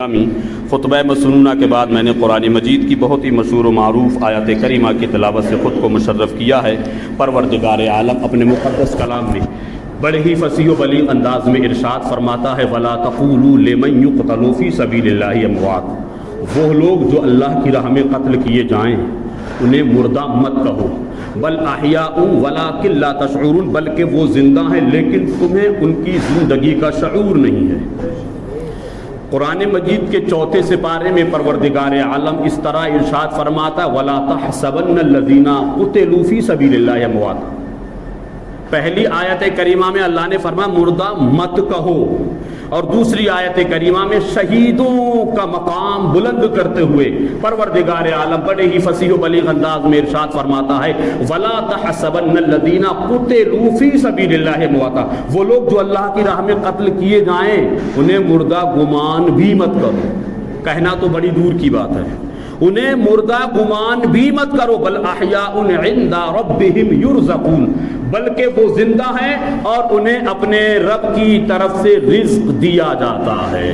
خطبہ مسنونہ کے بعد میں نے قرآن مجید کی بہت ہی مشہور و معروف آیات کریمہ کی تلاوت سے خود کو مشرف کیا ہے۔ پروردگار عالم اپنے مقدس کلام میں بڑے ہی فصیح و بلیغ انداز میں ارشاد فرماتا ہے وَلَا تَقُولُوا لِمَن يُقْتَلُ فِي سَبِيلِ اللَّهِ أَمْوَاتٌ، وہ لوگ جو اللہ کی راہ میں قتل کیے جائیں انہیں مردہ مت کہو، بل احیاء ولیکن لا تشعرون، بلکہ وہ زندہ ہیں لیکن تمہیں ان کی زندگی کا شعور نہیں ہے۔ قرآن مجید کے چوتھے سپارے میں پروردگار عالم اس طرح ارشاد فرماتا ہے وَلَا تَحْسَبَنَّ الَّذِينَ قُتِلُوا فِي سَبِيلِ اللَّهِ أَمْوَاتٌ۔ پہلی آیت کریمہ میں اللہ نے فرمایا مردہ مت کہو، اور دوسری آیت کریمہ میں شہیدوں کا مقام بلند کرتے ہوئے پروردگار عالم بڑے ہی فصیح و بلیغ انداز میں ارشاد فرماتا ہے وَلَا تَحْسَبَنَّ الَّذِينَ قُتِلُوا فِي سَبِيلِ اللَّهِ أَمْوَاتٌ، وہ لوگ جو اللہ کی راہ میں قتل کیے جائیں انہیں مردہ گمان بھی مت کرو۔ کہنا تو بڑی دور کی بات ہے، انہیں مردہ گمان بھی مت کرو، بل احیاء عند ربہم یرزقون، بلکہ وہ زندہ ہیں اور انہیں اپنے رب کی طرف سے رزق دیا جاتا ہے۔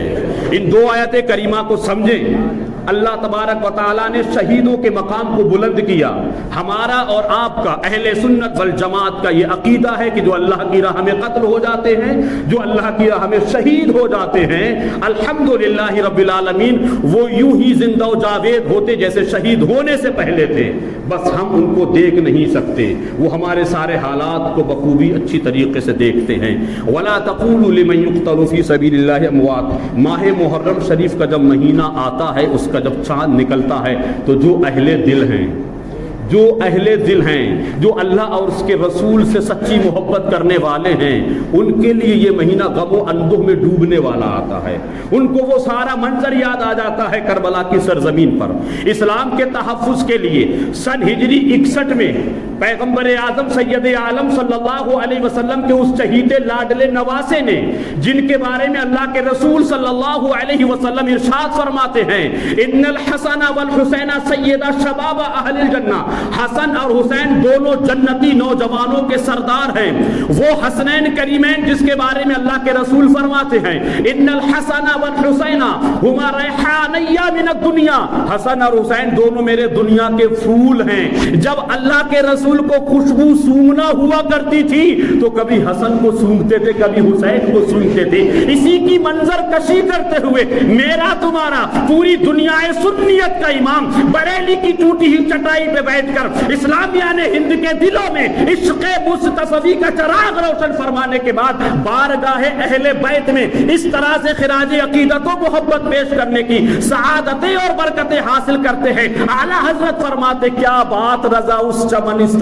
ان دو آیت کریمہ کو سمجھیں۔ اللہ تبارک و تعالیٰ نے شہیدوں کے مقام کو بلند کیا۔ ہمارا اور آپ کا اہل سنت والجماعت کا یہ عقیدہ ہے کہ جو اللہ کی راہ میں قتل ہو جاتے ہیں، جو اللہ کی راہ میں شہید ہو جاتے ہیں، الحمدللہ رب العالمین وہ یوں ہی زندہ و جاوید ہوتے جیسے شہید ہونے سے پہلے تھے، بس ہم ان کو دیکھ نہیں سکتے، وہ ہمارے سارے حالات کو بخوبی اچھی طریقے سے دیکھتے ہیں۔ وَلَا تَقُولُوا لِمَن يُقْتَلُ فِي سَبِيلِ اللَّهِ أَمْوَاتٌ، ماہ محرم شریف کا جب مہینہ آتا ہے، اس کا جب چاند نکلتا ہے تو جو اہل دل ہیں، جو اہل دل ہیں، جو اللہ اور اس کے رسول سے سچی محبت کرنے والے ہیں، ان کے لیے یہ مہینہ غم و اندوہ میں ڈوبنے والا آتا ہے۔ ان کو وہ سارا منظر یاد آ جاتا ہے کربلا کی سرزمین پر۔ اسلام کے تحفظ کے لیے سن ہجری 61 میں پیغمبر اعظم سید عالم صلی اللہ علیہ وسلم کے اس شہید لاڈلے نواسے نے، جن کے بارے میں اللہ کے رسول صلی اللہ علیہ وسلم ارشاد فرماتے ہیں ان الحسن والحسین سیدا شباب اہل الجنہ، حسن اور حسین دونوں جنتی نوجوانوں کے سردار ہیں۔ وہ حسنین کریمین جس کے بارے میں اللہ کے رسول فرماتے ہیں ان الحسن والحسین ہما ریحانی من الدنیا، حسن اور حسین دونوں میرے دنیا کے پھول ہیں۔ جب اللہ کے رسول کو خوشبو سونگنا ہوا کرتی تھی تو کبھی حسن کو سونگتے تھے، کبھی حسین کو سونگتے تھے۔ اسی کی منظر کشی کرتے ہوئے میرا تمہارا پوری دنیا سنیت کا امام بریلی کی ٹوٹی ہوئی چٹائی پہ بیٹھ کر اسلامیہ نے ہند کے دلوں میں عشق مصطفی کا چراغ روشن فرمانے کے بعد بارگاہ اہل بیت میں اس طرح سے خراج عقیدت و محبت پیش کرنے کی سعادتیں اور برکتیں حاصل کرتے ہیں۔ اعلیٰ حضرت فرماتے کیا بات رضا اس چمنستان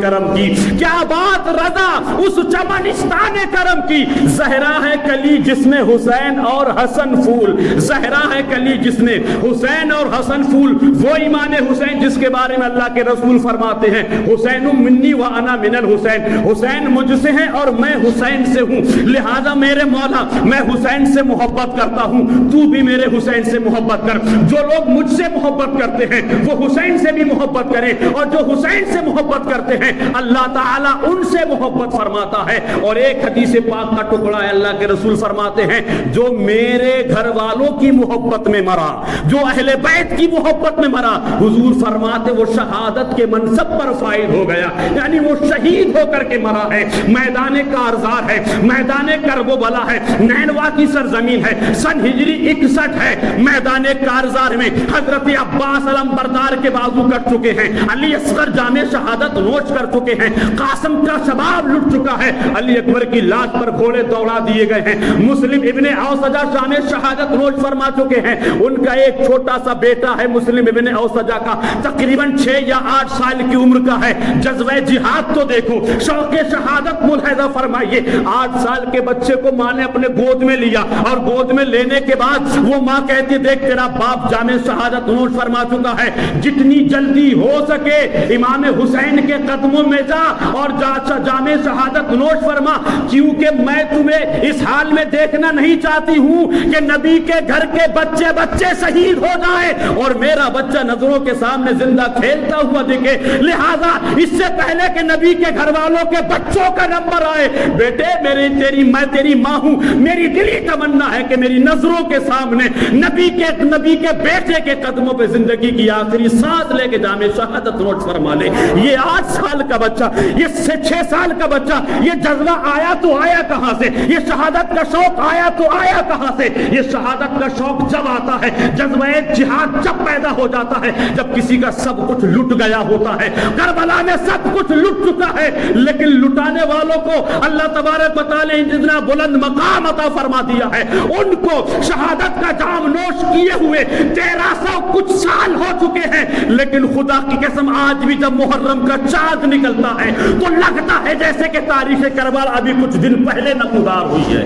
کرم کی، کیا بات رضا اس چمنستان کرم کی، زہرا ہے کلی جس میں حسین اور حسن پھول، زہرا ہے کلی جس میں حسین اور حسن پھول، وہ امام حسین جس کے بارے میں اللہ کے رسول فرماتے ہیں حسین منی و انا من الحسین، حسین مجھ سے ہے اور میں حسین سے ہوں، لہذا میرے مولا میں حسین سے محبت کرتا ہوں، تو بھی میرے حسین سے محبت کر۔ جو لوگ مجھ سے محبت کرتے ہیں وہ حسین سے بھی محبت کریں، اور جو حسین سے محبت کرتے ہیں اللہ تعالیٰ ان سے محبت فرماتا ہے۔ اور ایک حدیث پاک کا ٹکڑا ہے، اللہ کے رسول فرماتے ہیں جو میرے گھر والوں کی محبت میں مرا، جو اہل بیت کی محبت میں مرا، حضور فرماتے وہ شہادت کے منصب پر فائز ہو گیا، یعنی وہ شہید ہو کر کے مرا ہے۔ میدان کارزار ہے، میدان کرب و بلا ہے، نینوا کی سرزمین ہے، سن ہجری 61 ہے۔ میدان کارزار میں حضرت عباس علمبردار کے بازو کٹ چکے ہیں، علی اصغر جامع شہادت نوش کر چکے ہیں، قاسم کا شباب لٹ چکا ہے، علی اکبر کی لاش پر گھوڑے دوڑا دیے گئے ہیں، مسلم ابن اوسجہ جامع شہادت نوش فرما چکے ہیں۔ ان کا ایک چھوٹا سا بیٹا ہے مسلم ابن اوسجہ کا، تقریباً 6 یا 8 سال کی عمر کا ہے۔ جذبہ جہاد تو دیکھو، شوق شہادت ملاحظہ فرمائیے۔ 8 سال کے بچے کو ماں نے اپنے گود میں لیا، اور گود میں لینے کے بعد وہ ماں کہتی دیکھ تیرا باپ جامع شہادت نوش فرما چکا ہے، جتنی جلدی ہو سکے امام حسین کے قدموں میں جا اور جامع شہادت نوش فرما، کیونکہ میں تمہیں اس حال میں دیکھنا نہیں چاہتی ہوں کہ نبی کے گھر کے بچے شہید ہو جائیں اور میرا بچہ نظروں کے سامنے زندہ کھیلتا ہوا دکھے، لہذا اس سے پہلے کہ نبی کے گھر والوں کے بچوں کا نمبر آئے، بیٹے میں تیری ماں ہوں، میری دلی تمنا ہے کہ میری نظروں کے سامنے نبی کے بیٹے کے قدموں پہ زندگی کی آخری سانس لے کے جامع شہادت نوٹ فرما لے. یہ 8 سال کا بچہ، یہ 6 سال کا بچہ، یہ جذبہ آیا تو آیا کہاں سے؟ یہ شہادت کا شوق آیا تو آیا کہاں سے؟ یہ شہادت کا شوق جب آتا ہے، جذبہ جہاد جب پیدا ہو جاتا ہے، جب کسی کا سب کچھ لٹ گیا ہوتا ہے. کربلا میں سب کچھ لٹ چکا ہے، لیکن لٹانے والوں کو اللہ تبارک و تعالی نے جتنا بلند مقام عطا فرما دیا ہے، ان کو شہادت کا جام نوش کیے ہوئے 1300 کچھ سال ہو چکے ہیں، لیکن خدا کی قسم آج بھی جب محرم کا چاند نکلتا ہے تو لگتا ہے جیسے کہ تاریخ کربلا ابھی کچھ دن پہلے نمودار ہوئی ہے.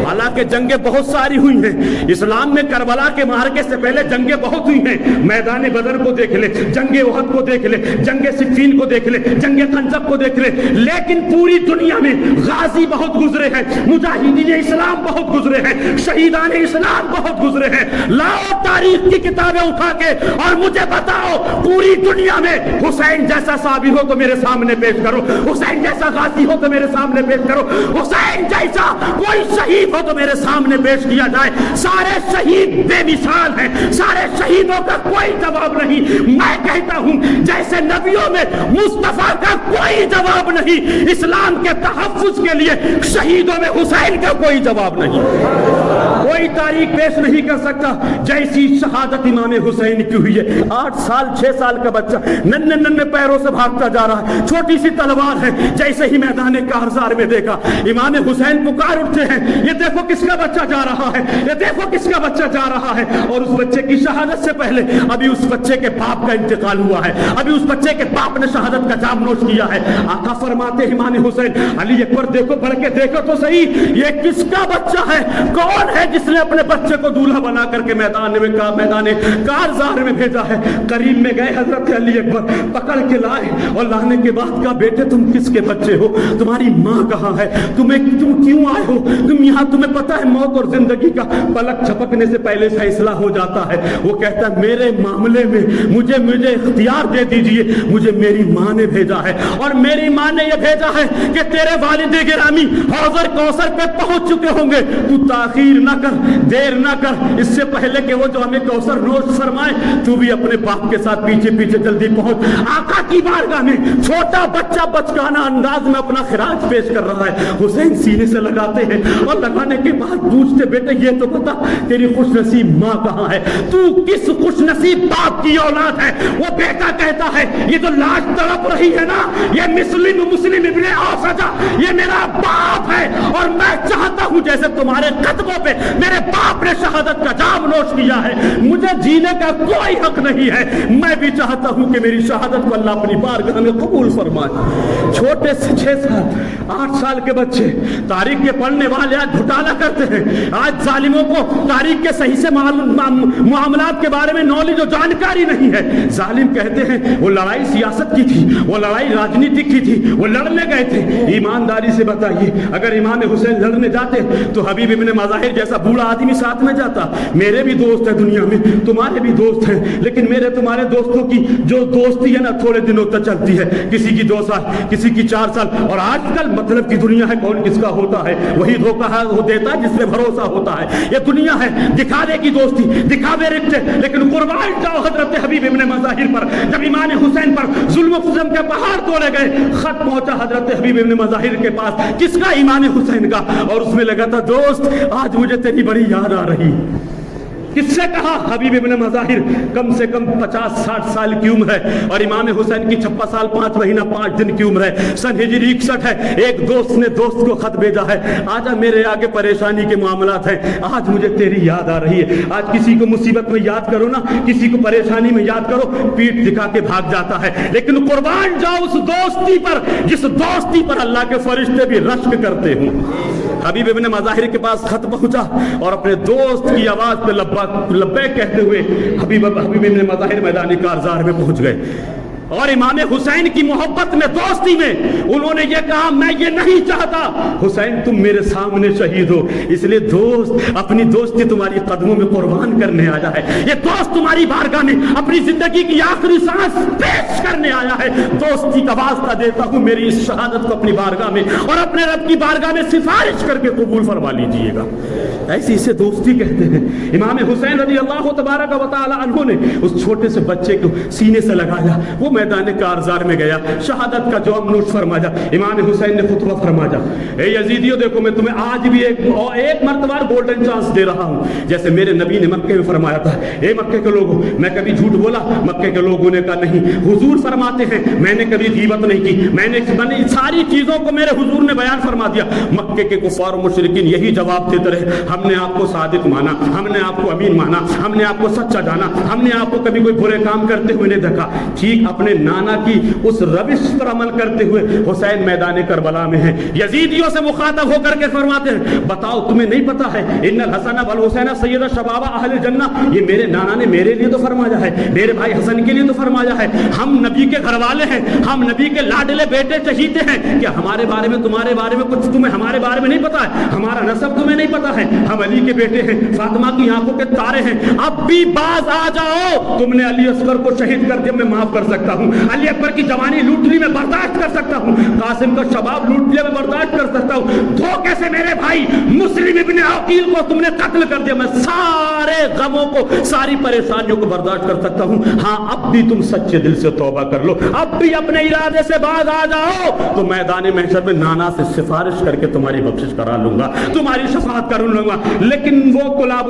حالانکہ جنگیں بہت ساری ہوئی ہیں اسلام میں. کربلا کے معرکے سے پہلے جنگیں بہت ہوئی ہیں. میدان بدر کو دیکھ لے، جنگ احد کو دیکھ لے، جنگ صفین کو دیکھ لے، جنگ خندق کو دیکھ لے. لیکن پوری دنیا میں غازی بہت گزرے ہیں، مجاہدین اسلام بہت گزرے ہیں، شہیدان اسلام بہت گزرے ہیں. لاؤ تاریخ کی کتابیں اٹھا کے اور مجھے بتاؤ پوری دنیا میں حسین جیسا صحابی ہو تو میرے سامنے پیش کرو، حسین جیسا غازی ہو تو میرے سامنے پیش کرو، حسین جیسا کوئی شہید ہو تو میرے سامنے پیش کیا جائے. سارے شہید بے مثال ہیں، سارے شہیدوں کا کوئی جواب نہیں. میں کہتا ہوں جیسے نبیوں میں مصطفیٰ کا کوئی جواب نہیں، اسلام کے تحفظ کے لیے شہیدوں میں حسین کا کوئی جواب نہیں. کوئی تاریخ پیش نہیں کر سکتا جیسی شہادت امام حسین کی ہوئی ہے. 8 سال 6 سال کا بچہ ننھے پیروں سے بھاگتا جا رہا ہے، چھوٹی سی تلوار ہے. جیسے ہی میدان کارزار میں دیکھا امام حسین پکار اٹھتے ہیں، یہ دیکھو کس کا بچہ جا رہا ہے، یہ دیکھو کس کا بچہ جا رہا ہے. اور اس بچے کی شہادت سے پہلے ابھی اس بچے کے باپ کا انتقال ہوا ہے، ابھی اس بچے کے باپ نے شہادت کا جام نوش کیا ہے. آقا فرماتے ہیں امام حسین علی اکبر دیکھو، بڑھ کے دیکھو تو صحیح یہ کس کا بچہ ہے، کون ہے جس نے اپنے بچے کو دولہا بنا کر کے میدان کارزار میں بھیجا ہے. قریب میں گئے حضرت علی اکبر، پکڑ کے لائے اور لانے کے بعد کہا بیٹے تم کس کے بچے ہو، تمہاری ماں کہاں ہے، تم کیوں آئے ہو، تم یہاں، تمہیں پتا ہے موت اور زندگی کا پلک جھپکنے سے پہلے فیصلہ ہو جاتا ہے. وہ کہتا ہے میرے معاملے میں مجھے اختیار دے دیجئے، مجھے میری ماں نے بھیجا ہے اور میری ماں نے یہ بھیجا ہے کہ تیرے والد گرامی حوض کوثر پہ پہنچ چکے ہوں گے، تو تاخیر نہ کر، دیر نہ کر، اس سے پہلے کہ وہ جو ہمیں کوثر نوش فرمائے تو بھی اپنے باپ کے ساتھ پیچھے پیچھے جلدی پہنچ. آقا کی بارگاہ میں چھوٹا بچہ بچگانہ انداز میں اپنا خراج پیش کر رہا ہے. حسین سینے سے لگاتے ہیں اور لگانے کے بعد پوچھتے بیٹے یہ تو بتا تیری خوش نصیب ماں کہاں ہے، تو کس خوش نصیب باپ کی اولاد ہے. وہ بیٹا کہتا ہے یہ تو لاش تڑپ رہی ہے نا، یہ مسلم ابن اوسجہ یہ میرا باپ ہے اور میں چاہتا ہوں جیسے تمہارے قدموں پہ میرے باپ نے شہادت کا جام نوش کیا ہے، مجھے جینے کا کوئی حق نہیں ہے. میں بھی چاہتا ہوں کہ میری شہادت کو اللہ اپنی بارگاہ میں قبول فرمائے. چھوٹے سے 6 سال 8 سال کے بچے تاریخ کے پڑھنے والے آج گھٹالا کرتے ہیں. آج ظالموں کو تاریخ کے صحیح سے معاملات کے بارے میں نالج و جانکاری نہیں ہے. ظالم کہتے ہیں وہ لڑائی سیاست کی تھی، وہ لڑائی راجنیتک کی تھی، وہ لڑنے گئے تھے. ایمانداری سے بتائیے اگر امام حسین لڑنے جاتے تو حبیب ابن مظاہر جیسا بوڑھا آدمی ساتھ میں جاتا. میرے بھی دوست ہیں دنیا میں، تمہارے بھی دوست ہیں، لیکن میرے تمہارے دوستوں کی جو دوستی ہے نا تھوڑے دنوں تک چلتی ہے، کسی کی 2 سال، کسی کی 4 سال. اور آج کل مطلب کی دنیا ہے، کون کس کا ہوتا ہے وہی دھوکہ ہے وہ دیتا ہے جس پہ بھروسہ ہوتا ہے. یہ دنیا ہے دکھاوے کی دوستی، دکھاوے رشتے. لیکن قربان جاؤ حضرت حبیب ابن مظاہر پر جب امام حسین پر ظلم و ستم کے پہاڑ توڑے گئے، خط پہنچا حضرت حبیب ابن مظاہر کے پاس. کس کا؟ امام حسین کا. اور اس میں لگا تھا دوست آج مجھے تیری بڑی یاد آ رہی. کس سے کہا؟ حبیب ابن مظاہر کم سے کم 50-60 سال کی عمر ہے اور امام حسین کی 56 سال 5 مہینہ 5 دن کی عمر ہے. سن ہجری 61 ہے. ایک دوست نے دوست کو خط بھیجا ہے، آجا میرے آگے پریشانی کے معاملات ہیں، آج مجھے تیری یاد آ رہی ہے. آج کسی کو مصیبت میں یاد کرو نا، کسی کو پریشانی میں یاد کرو، پیٹ دکھا کے بھاگ جاتا ہے. لیکن قربان جاؤ اس دوستی پر جس دوستی پر اللہ کے فرشتے بھی رشک کرتے ہوں. حبیب ابن مظاہر کے پاس خط پہنچا اور اپنے دوست کی آواز پہ لبیک کہتے ہوئے حبیب ابن مظاہر میدان کارزار میں پہنچ گئے. اور امام حسین کی محبت میں، دوستی میں انہوں نے یہ کہا میں یہ نہیں چاہتا حسین تم میرے سامنے شہید ہو، اس لیے دوست اپنی دوستی تمہاری قدموں میں قربان کرنے آیا ہے، یہ دوست تمہاری بارگاہ میں اپنی زندگی کی آخری سانس پیش کرنے آیا ہے، دوستی کا واسطہ دیتا ہوں میری اس شہادت کو اپنی بارگاہ میں اور اپنے رب کی بارگاہ میں سفارش کر کے قبول فرما لیجئے گا۔ ایسی اسے دوستی کہتے ہیں۔ امام حسین رضی اللہ تبارک و تعالی عنہ نے اس چھوٹے سے بچے کو سینے سے لگایا، وہ میدان کارزار میں گیا، شہادت کا جام نوش فرمایا، امام حسین نے خطبہ فرمایا، اے یزیدیو دیکھو میں تمہیں آج بھی ایک مرتبہ گولڈن چانس دے رہا ہوں، جیسے میرے نبی نے مکے میں فرمایا تھا، اے مکے کے لوگوں میں کبھی جھوٹ بولا؟ مکے کے لوگوں نے کہا نہیں۔ حضور فرماتے ہیں میں نے کبھی غیبت نہیں کی، میں نے ساری چیزوں کو میرے حضور نے بیان فرما دیا۔ مکے کے کفار و مشرکین یہی جواب دیتے رہے، ہم نے آپ کو صادق مانا، ہم نے آپ کو امین مانا، ہم نے آپ کو سچا جانا، ہم نے آپ کو کبھی کوئی برے کام کرتے ہوئے نہیں دیکھا۔ ٹھیک اپنے نانا کی اس روش پر عمل کرتے ہوئے حسین میدان کربلا میں ہیں، یزیدیوں سے مخاطب ہو کر کے فرماتے ہیں بتاؤ تمہیں نہیں پتا ہے ان الحسن والحسین سید شباب اہل الجنہ، یہ میرے نانا نے میرے لیے تو فرمایا ہے، میرے بھائی حسن کے لیے تو فرمایا ہے، ہم نبی کے گھر والے ہیں، ہم نبی کے لاڈلے بیٹے چہیتے ہیں، کیا ہمارے بارے میں تمہارے بارے میں کچھ تمہیں ہمارے بارے میں نہیں پتا ہے؟ ہمارا نسب تمہیں نہیں پتا ہے؟ ہم علی کے بیٹے ہیں، فاطمہ کی آنکھوں کے تارے ہیں، اب بھی باز آ جاؤ، تم نے علی اصغر کو شہید کر دیا میں معاف کر سکتا ہوں، علی اکبر کی جوانی لوٹ لی میں برداشت کر سکتا ہوں، قاسم کا شباب لوٹ لیا میں برداشت کر سکتا ہوں، دھوکے سے میرے بھائی مسلم ابن عقیل کو تم نے قتل کر دیا میں سارے غموں کو ساری پریشانیوں کو برداشت کر سکتا ہوں، ہاں اب بھی تم سچے دل سے توبہ کر لو، اب بھی اپنے ارادے سے باز آ جاؤ تو میدان محشر میں نانا سے سفارش کر کے تمہاری بخشش کرا لوں گا، تمہاری شفاعت کر لوں گا۔ لیکن وہ کلاب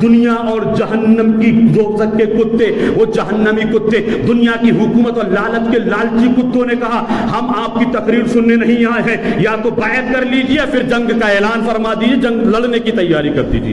دنیا اور جہنم کی دوزخ کے کتے، وہ جہنمی کتے، دنیا کی حکومت اور لالچ کے لالچی کتوں نے کہا ہم آپ کی تقریر سننے نہیں آئے ہیں، یا تو بیعت کر لیجئے پھر جنگ کا اعلان فرما دیجئے، جنگ لڑنے کی تیاری کر دیجئے۔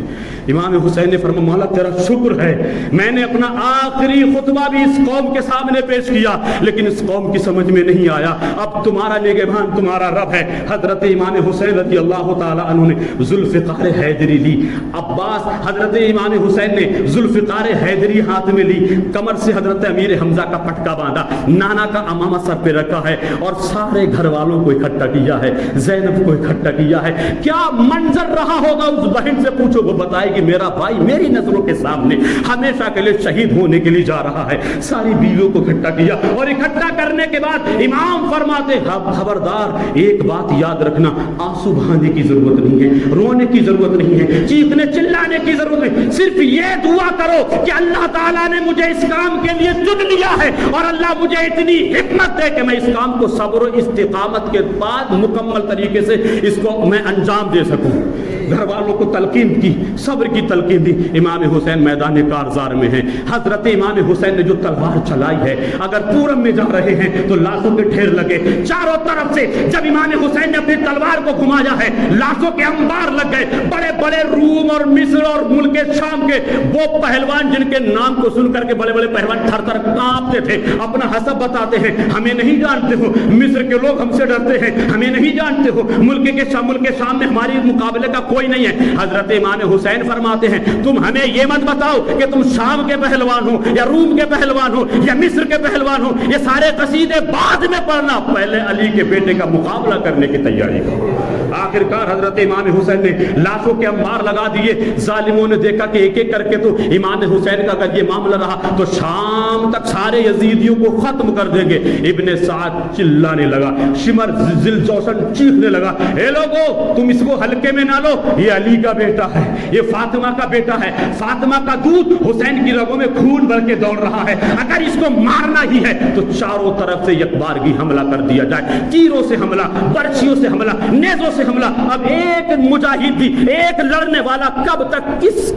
امام حسین نے فرمایا مولا تیرا شکر ہے میں نے اپنا آخری خطبہ بھی اس قوم کے سامنے پیش کیا لیکن اس قوم کی سمجھ میں نہیں آیا، اب تمہارا نگہبان تمہارا رب ہے۔ حضرت امام حسین رضی اللہ تعالی عنہ نے ذوالفقار حیدری لی، عباس حضرت امام حسین نے ذوالفقار حیدری ہاتھ میں لی، کمر سے حضرت امیر حمزہ کا پٹکا باندھا، نانا کا امامہ سر پہ رکھا ہے اور سارے گھر والوں کو اکٹھا کیا ہے، زینب کو اکٹھا کیا ہے۔ کیا منظر رہا ہوگا اس بہن سے پوچھو، وہ بتائے کہ میرا بھائی میری نظروں کے سامنے ہمیشہ کے لیے شہید ہونے کے لیے جا رہا ہے۔ ساری بیویوں کو اکٹھا کیا اور اکٹھا کرنے کے بعد امام فرماتے خبردار ایک بات یاد رکھنا، آنسو بہانے کی ضرورت نہیں ہے، رونے کی ضرورت نہیں ہے، چیخنے چلانے کی ضرورت نہیں، صرف یہ دعا کرو کہ اللہ تعالیٰ نے مجھے اس کام کے لیے چن لیا ہے اور اللہ مجھے اتنی حکمت دے کہ میں اس کام کو صبر و استقامت کے بعد مکمل طریقے سے اس کو میں انجام دے سکوں۔ گھر والوں کو تلقین کی، صبر کی تلقین دی۔ امام حسین میدان کارزار میں ہیں، حضرت امام حسین نے جو تلوار چلائی ہے، اگر پورم میں جا رہے ہیں تو لاشوں کے ڈھیر لگے چاروں طرف سے، جب امام حسین نے اپنی تلوار کو گھمایا ہے لاشوں کے انبار لگ گئے، بڑے بڑے روم اور مصر اور ملک شام کے وہ پہلوان جن کے نام کو سن کر کے بڑے بڑے پہلوان تھر تھر کانپتے تھے، اپنا حسب بتاتے ہیں ہمیں نہیں جانتے ہو، مصر کے لوگ ہم سے ڈرتے ہیں، ہمیں نہیں جانتے ہو، ملک کے شام میں ہماری مقابلے کا کوئی نہیں ہے۔ حضرت امام حسین فرماتے ہیں تم ہمیں یہ مت بتاؤ کہ تم شام کے پہلوان ہو یا روم کے پہلوان ہو یا مصر کے پہلوان ہو، یہ سارے قصیدے بعد میں پڑھنا، پہلے علی کے بیٹے کا مقابلہ کرنے کی تیاری کرو۔ آخر کار حضرت امام حسین نے لاشوں کے انبار لگا دیے، ظالموں نے دیکھا کہ ایک ایک کر کے تو امام حسین کا اگر یہ معاملہ رہا تو شام تک سارے یزیدیوں کو ختم کر دیں گے۔ ابن سعد چلانے لگا، شمر ذل جوشن چیخنے لگا، اے لوگو تم اس کو ہلکے میں نہ لو، یہ علی کا بیٹا ہے، یہ فاطمہ کا بیٹا ہے، فاطمہ کا دودھ حسین کی رگوں میں خون بڑھ کے دوڑ رہا ہے، اگر اس کو مارنا ہی ہے تو چاروں طرف سے یک بارگی حملہ کر دیا جائے، تیروں سے حملہ، برچھیوں سے حملہ، نیزوں سے حملہ۔ اب ایک مجاہد بھی، ایک لڑنے والا کب تک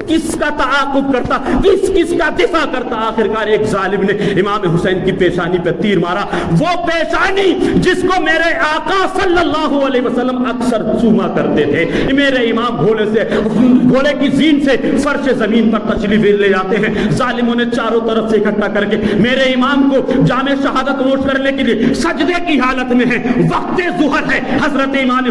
کس کا تعاقب کرتا، کس کا دفاع کرتا؟ آخرکار ایک ظالم نے امام حسین کی پیشانی پہ تیر مارا، وہ پیشانی جس کو میرے آقا صلی اللہ علیہ وسلم اکثر چوما کرتے تھے، میرے امام گھوڑے کی زین سے فرش زمین پر تشریف لے جاتے ہیں، ظالموں نے چاروں طرف سے اکٹھا کر کے میرے امام کو جامع شہادت نوش کرنے کے لیے سجدے کی حالت میں ہیں، وقت ظہر ہے، حضرت امام